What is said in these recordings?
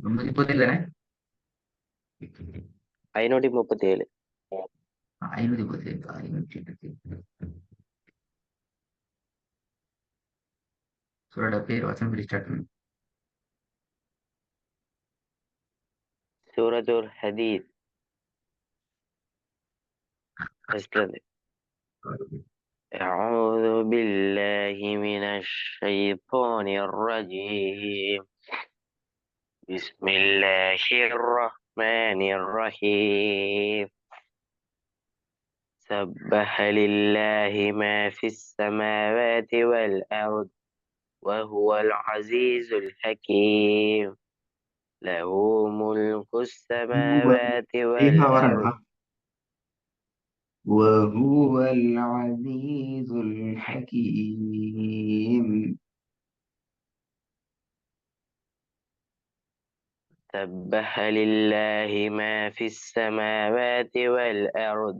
337 537. 537 537. சூரட பேர் வசனம் படி ஸ்டார்ட் பண்ணு. சூரத்துல் ஹதீத். ஃபர்ஸ்ட்ல இருந்து. أعوذ بالله من الشيطان الرجيم. بسم الله الرحمن الرحيم. سبح لله ما في السماوات والأرض وهو العزيز الحكيم. له ملك هو السماوات فيها والأرض. ورا وهو العزيز الحكيم. سبح لله ما في السماوات والأرض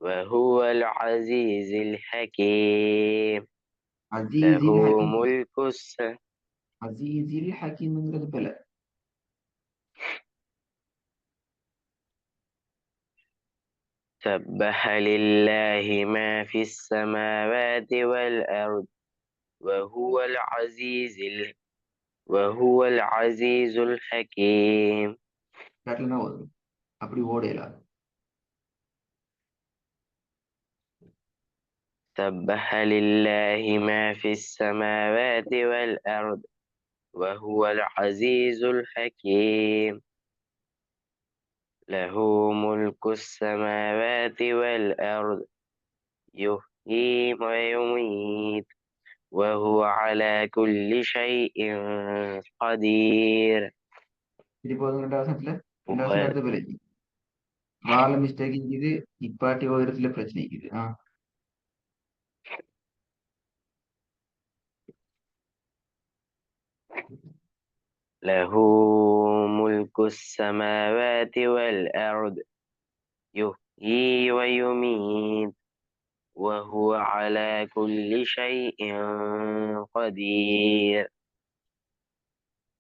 وهو العزيز الحكيم. عزيز له الحكيم. ملك عزيز الحكيم من البلاء. سبح لله ما في السماوات والأرض وهو العزيز الحكيم. காட்டலனா வரும், அப்படி ஓடையலாம். سبح لله ما في السماوات والأرض وهو العزيز الحكيم. له ملك السماوات والأرض يحيي ويميت وهو على كل شيء قدير. திருப்பி போதும். ரெண்டாவது அடுத்த பிறகு வாழ மிஸ்டேக் இருக்குது. இப்பாட்டி இடத்துல பிரச்சனை இருக்குது. له ملك السماوات والأرض يحيي ويميت وهو على كل شيء قدير.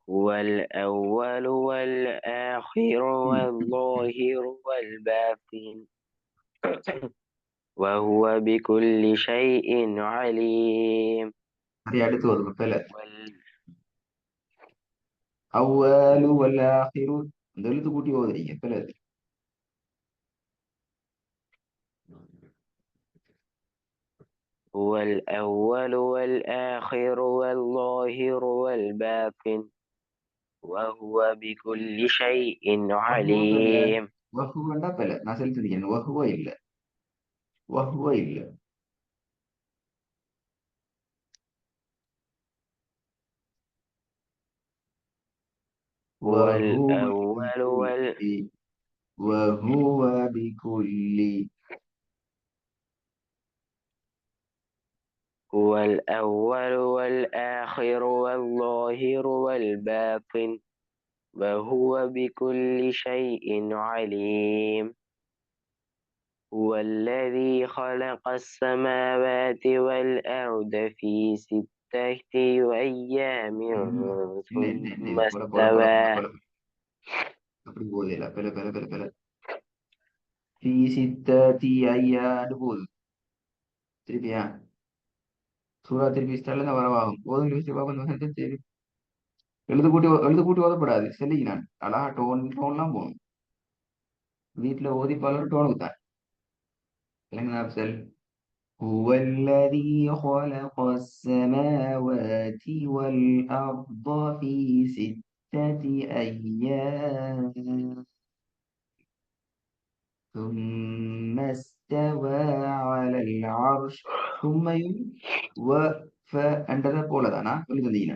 هو الأول والآخر والظاهر والباطن وهو بكل شيء عليم. அதை அடுத்து வரும் பில وال- அவ்வளு வல்ல ஆஹிரு. அந்த எழுத்து கூட்டி ஓதுறீங்க பில. هو الأول والآخر والظاهر والباطن وهو بكل شيء வஹுவ பில. عليم. வஹுவண்டா பில. நான் செலுத்திருக்கேன். வஹுவ இல்ல. வஹுவ இல்ல. هو وهو الأول بكل وهو بكل هو الأول والآخر والظاهر والباطن وهو بكل شيء عليم. هو الذي خلق السماوات والأرض في 6 أيام என்ன என்ன என்ன ثم இது போல போல போல போல استوى. போல அப்படி போதையில பில பில பில பில في 6 أيام போகுது. திருப்பியா சூறா திருப்பி ஸ்டார்ட்ல வரவாகும் போதும். யோசிச்சு பார்க்கணும். சரி, எழுது கூட்டி ஓதப்படாது. செல்லிக்கு நான் அழகா டோன்லாம் போகணும். வீட்டுல ஓதி பலர் டோனுக்கு தான் இல்லைங்க அப்சல். هو الذي خلق السماوات والأرض في 6 أيام ثم استوى على العرش ثم அண்டதை போலதானா சொல்லி தந்தீங்க.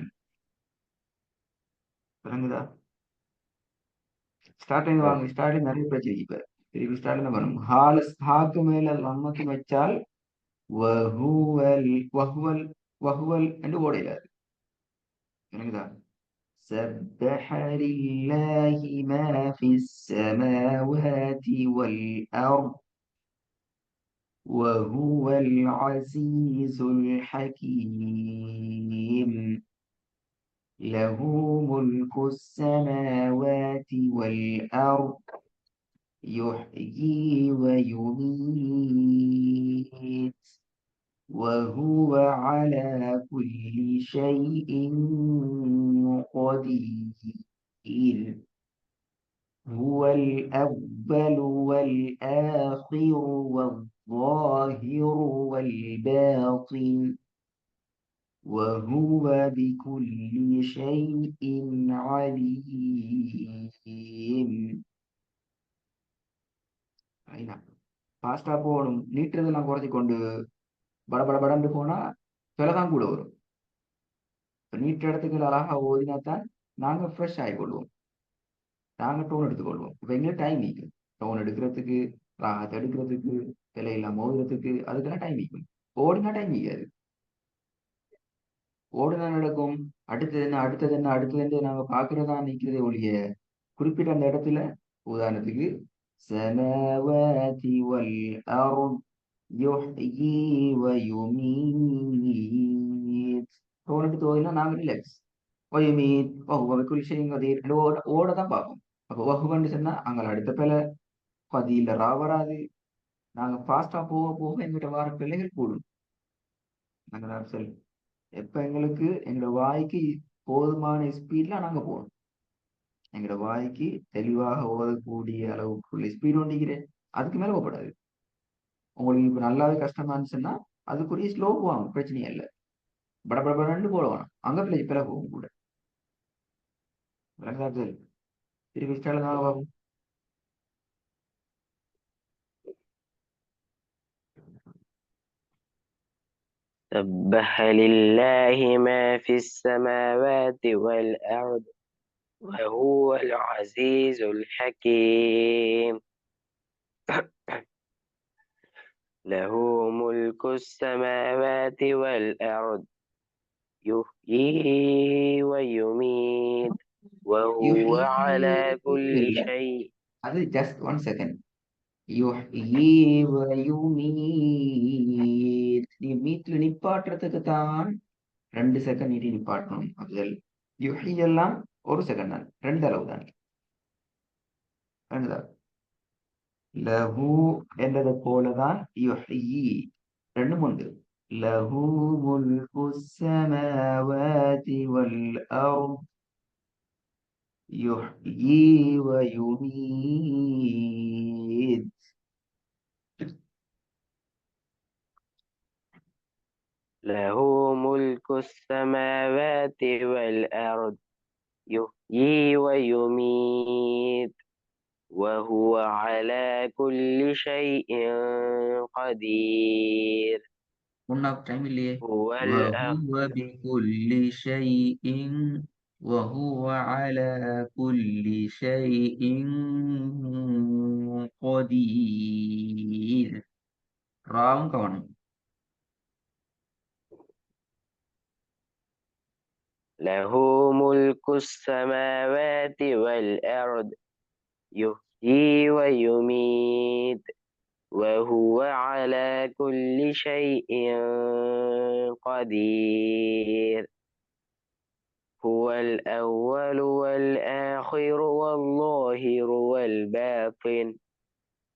விளங்குதா? ஸ்டார்டிங் வாங்க. ஸ்டார்டிங் நிறைய பிரச்சனை. இப்ப திருப்பி ஸ்டார்டிங் வரும். ஹாக்கு மேல லம்மத்து வச்சால் வஹுவல் வஹுவல் வஹுவல் என்று ஓடையிலாது. விளங்குதா? سبح لله ما في السماوات والأرض وهو العزيز الحكيم. له ملك السماوات والأرض يحيي ويميت وهو على كل شيء قدير هو الأول والآخر والظاهر والباطن وهو بكل شيء عليم. சரிண்ணா, ஃபாஸ்டா போகணும். நீட்டுறதெல்லாம் குறைச்சி கொண்டு பட பட படன்னு போனா விலைதான் கூட வரும். இப்ப நீட்ட இடத்துக்கு அழகா ஓதினா தான் நாங்க ஃப்ரெஷ் ஆகிக்கொள்வோம், நாங்க டோன் எடுத்துக்கொள்வோம். இப்ப எங்களுக்கு டைம் நிற்கும், டோன் எடுக்கிறதுக்கு, ராகத்தை எடுக்கிறதுக்கு, விலையெல்லாம் ஓதுறதுக்கு, அதுக்கெல்லாம் டைம் நிற்கும். ஓடினா டைம் நிற்காது. ஓடுனா நடக்கும், அடுத்தது என்ன அடுத்தது என்ன அடுத்தது என்ன நாங்க பாக்குறதா நிக்கிறதே ஒழிய குறிப்பிட்ட அந்த இடத்துல, உதாரணத்துக்கு சமவாதி வல் அர்த் யுஹ்யி வ யுமீத் டோன் தோதினா நாங்க ரிலாக்ஸ். வயுமீத் வஹுவ பிகுல்லி ஷைஇன் கதீர் ஓட தான் பார்ப்போம். அப்போ வஹுவன்னு சொன்னா அங்கே அடுத்த பிள்ளை பதில ரா வராது. நாங்க ஃபாஸ்டா போக போக எங்கிட்ட வர பிள்ளைகள் கூடும். நாங்க சொல் எப்ப எங்களுக்கு எங்களோட வாய்க்கு போதுமான ஸ்பீட்ல நாங்க போகணும். எங்களோட வாய்க்கு தெளிவாக ஓதக்கூடிய அளவுக்குள்ள ஸ்பீட் ஒண்டிக்கிறேன், அதுக்கு மேல போகக்கூடாது. உங்களுக்கு இப்ப நல்லாவே கஷ்டமா இருந்துச்சுன்னா அதுக்குரிய ஸ்லோ போவாங்க, பிரச்சனையே இல்லை. படபடபடன்னு போட வேணாம், அங்க பிள்ளை பிற போகும் கூட. விளங்காது, திருப்பி ஸ்டால தான் வரும். سبح لله ما في السماوات والأرض وهو العزيز الحكيم. له ملك السماوات والأرض يحيي ويميت وهو على كل இல்ல, شيء. அது ஜஸ்ட் 1 செகண்ட். யுஹ்யி வ யுமீத், நீ மீட்ல நிப்பாட்டுறதுக்கு தான் 2 செகண்ட் நீட்டி நிப்பாட்டணும். அதுகள் யுஹி எல்லாம் 1 செகண்ட் தான், 2 அளவு தான். ரெண்டுதான். லஹு என்றதை போலதான் யுஹ்யி ரெண்டும் உண்டு. லஹு முல்கு ஸமாவாதி வல் அர்த் யுஹ்யி வ யுமீத். له ملك السماوات والأرض يحيي ويميت وهو على كل شيء قدير. முன்னாப் டைம் இல்லையே. هو وهو بكل شيء وهو على كل شيء قدير. ராவும் கவனம். له ملك السماوات والأرض يحيي ويميت وهو على كل شيء قدير. هو الأول والآخر والظاهر والباطن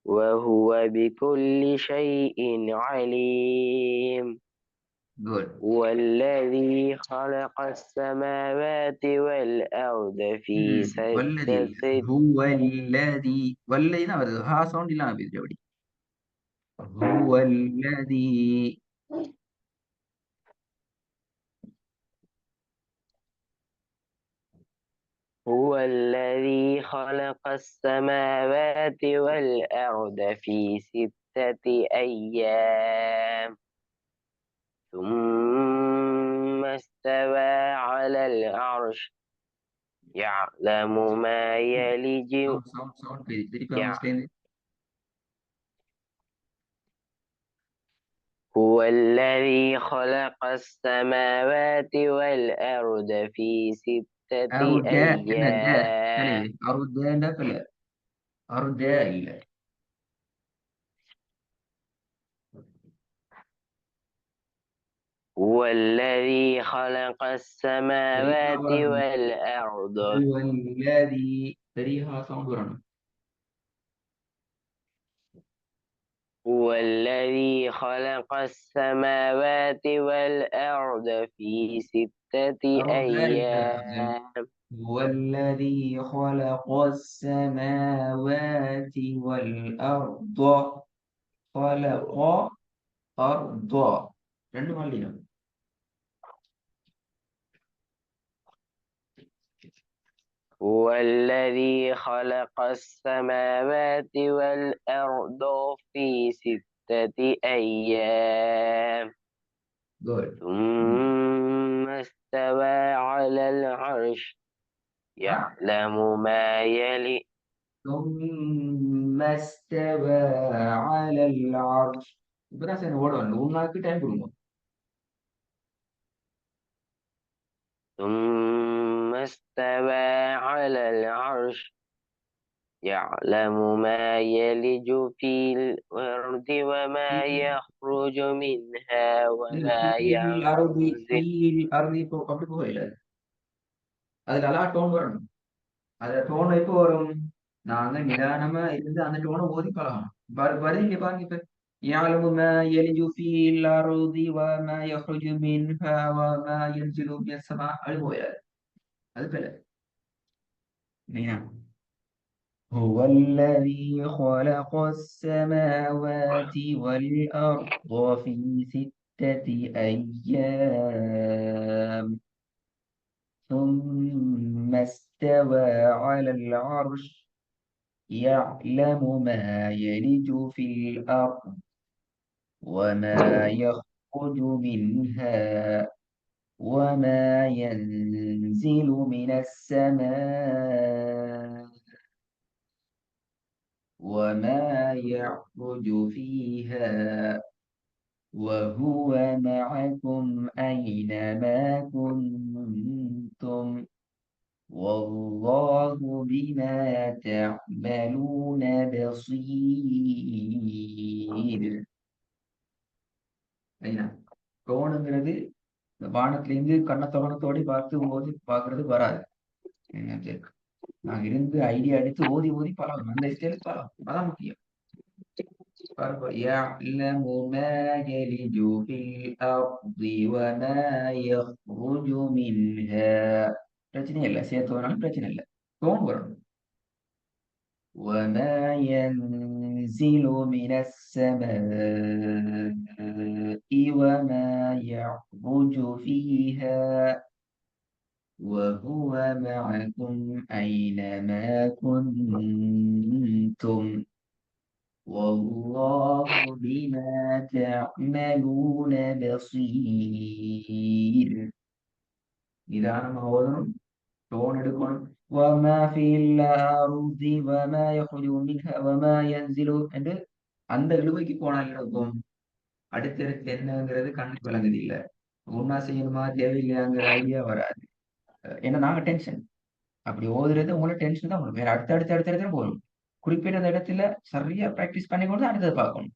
وهو بكل شيء عليم. Good. هو الذي خلق السماوات والأرض في வல்லதி ستة. هو الذي வல்லதி தான் வருது, ஹா சவுண்ட் இல்லாம பேசுற அப்படி. هو الذي هو الذي خلق السماوات والأرض في 6 أيام ثم استوى على العرش يعلم ما يلج சவுண்ட் திருப்பி يع- ஆரம்பிச்சிட்டேன். هو الذي خلق السماوات والأرض في 6 அருட என்ன ட أيام. தலைவி அருடேண்ட பிள்ளை, அருட இல்ல. هو الذي خلق சரியா السماوات வரணும். والأرض ஹுவல்லதி சரியா சவுண்ட் வரணும். هو الذي خلق السماوات والأرض في ستة أيام هو الذي خلق السماوات والأرض خلق أرض ரெண்டு மல்லியம் هو الذي خلق السماوات والأرض في ستة أيام good ثم استوى على العرش يعلم ما يلي ثم استوى على العرش இப்பதான் சார் ஓடுவாங்க உன்னாக்கு டைம் கொடுங்க ثم استوى على العرش يعلم ما يلج في الأرض وما يخرج منها وما ينزل அறுதி இப்போ அப்படி போகல அதுல எல்லாம் டோன் வரணும் அந்த டோன் எப்போ வரும் நாங்க நிதானமா இருந்து அந்த டோனை ஓதி பழகணும் வருது பாருங்க இப்ப يعلم ما يلج في الأرض وما يخرج منها وما ينزل من السماء அது போயாது அது பிள்ளை هو الذي خلق السماوات والأرض في ستة أيام ثم استوى على العرش يعلم ما يلج في الأرض وما يخرج منها وما ينزل من السماء وما يعرج فيها وهو معكم أينما كنتم والله بما تعملون بصير ஐயா கோணுங்கிறது இந்த வானத்திலிருந்து கண்ணத்தோடி பார்த்து ஓதி பார்க்கறது வராது என்ன சரி. நாங்க இருந்து ஐடியா எடுத்து ஓதி ஓதி பழகணும் அந்த ஸ்டைலுக்கு பழகணும் அதான் முக்கியம் يعلم ما يلج في الأرض وما يخرج منها பிரச்சனை இல்லை சேர்த்து வராலும் பிரச்சனை இல்லை கோன் வரணும் وما ينزل من السماء وما يعرج فيها وهو معكم أينما كنتم والله بما تعملون بصير நிதானமா ஓதணும் டோன் எடுக்கணும் وما في الأرض وما يخرج منها وما ينزل என்று அந்த இழுவைக்கு போனால் இருக்கும் அடுத்தடுத்து என்னங்கிறது கண்ணுக்கு விளங்குது இல்ல ஒன்னா செய்யணுமா தேவையில்லையாங்கிற ஐடியா வராது ஏன்னா நாங்க டென்ஷன் அப்படி ஓதுறது உங்களோட டென்ஷன் தான் வரும் வேற அடுத்த போகணும் குறிப்பிட்ட அந்த இடத்துல சரியா பிராக்டிஸ் பண்ணி கொண்டு அடுத்தது பார்க்கணும்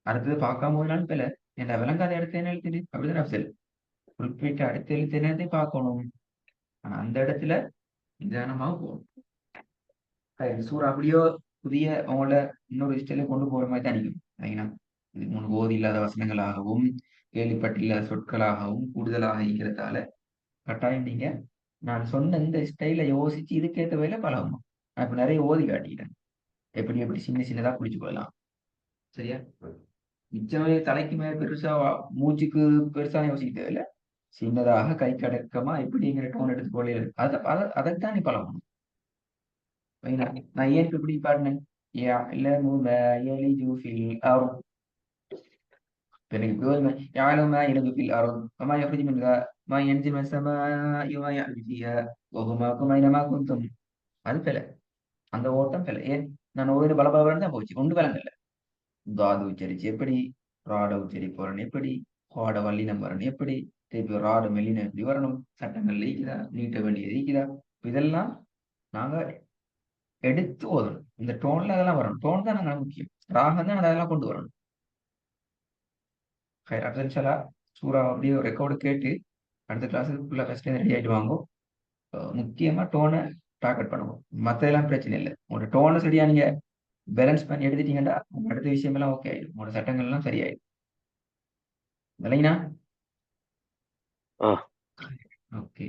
அடுத்தது பார்க்காம போதுனாலும் பிள்ளை என்ன விளங்காத இடத்த என்ன எழுத்துது அப்படிதான் அப்சல் குறிப்பிட்ட அடுத்த எழுத்து என்னத்தை பார்க்கணும் ஆனா அந்த இடத்துல நிதானமாக போகணும் சூறா அப்படியோ புதிய அவங்கள இன்னொரு இஷ்டையில கொண்டு போற மாதிரி தான் நிற்கும் சரிங்களா இதுக்கு முன் ஓதி இல்லாத வசனங்களாகவும் கேள்விப்பட்டில்லாத சொற்களாகவும் கூடுதலாக இருக்கிறதால கட்டாயம் நீங்க நான் சொன்ன இந்த ஸ்டைல யோசிச்சு இதுக்கேற்ற வேலை பழகணும் நான் இப்ப நிறைய ஓதி காட்டிட்டேன் எப்படி சின்ன சின்னதா குடிச்சு போகலாம் சரியா மிச்சமே தலைக்கு மேல பெருசா மூச்சுக்கு பெருசா யோசிக்க தேவையில்ல சின்னதாக கை கடக்கமா எப்படிங்கிற டோன் எடுத்து போல அதைத்தான் நீ பழகணும் நான் ஏன் இப்படி பாடினேன் يعلم ما يلج في الأرض يعلم ما يلج في الأرض وما يخرج منها ما ينزل من السماء وما يعرج فيها وهو معكم أينما كنتم அது பிழை அந்த ஓட்டம் பிழை ஏன் நான் ஒரு பலபலன்னு தான் போச்சு ஒன்று விளங்கல தாது உச்சரிச்சு எப்படி ராட உச்சரிப்பு எப்படி ஹாட வல்லினம் வரணும் எப்படி திருப்பி ராடு மெல்லினம் எப்படி வரணும் சட்டங்கள் ஈக்குதா நீட்ட வேண்டியது ஈக்குதா இதெல்லாம் நாங்க எடுத்து ஓதணும் இந்த டோன்ல அதெல்லாம் வரணும் டோன் தான் நாங்க முக்கியம் ராகம் தான் அதெல்லாம் கொண்டு வரணும் அடுத்த இன்ஷால்லா சூறா அப்படியே ரெக்கார்டு கேட்டு அடுத்த கிளாஸுக்கு ஃபுல்லாக ஃபஸ்ட்டு ரெடி ஆகிட்டு வாங்க. முக்கியமாக டோனை டார்கெட் பண்ணுவோம். மற்றதெல்லாம் பிரச்சனை இல்லை. உங்களோட டோனை சரியாக நீங்கள் பேலன்ஸ் பண்ணி எடுத்துட்டீங்கன்னா அடுத்த விஷயமெல்லாம் ஓகே ஆயிடும். உங்களோட சட்டங்கள்லாம் சரியாயிடும். இல்லைங்கண்ணா? ஆ ஓகே.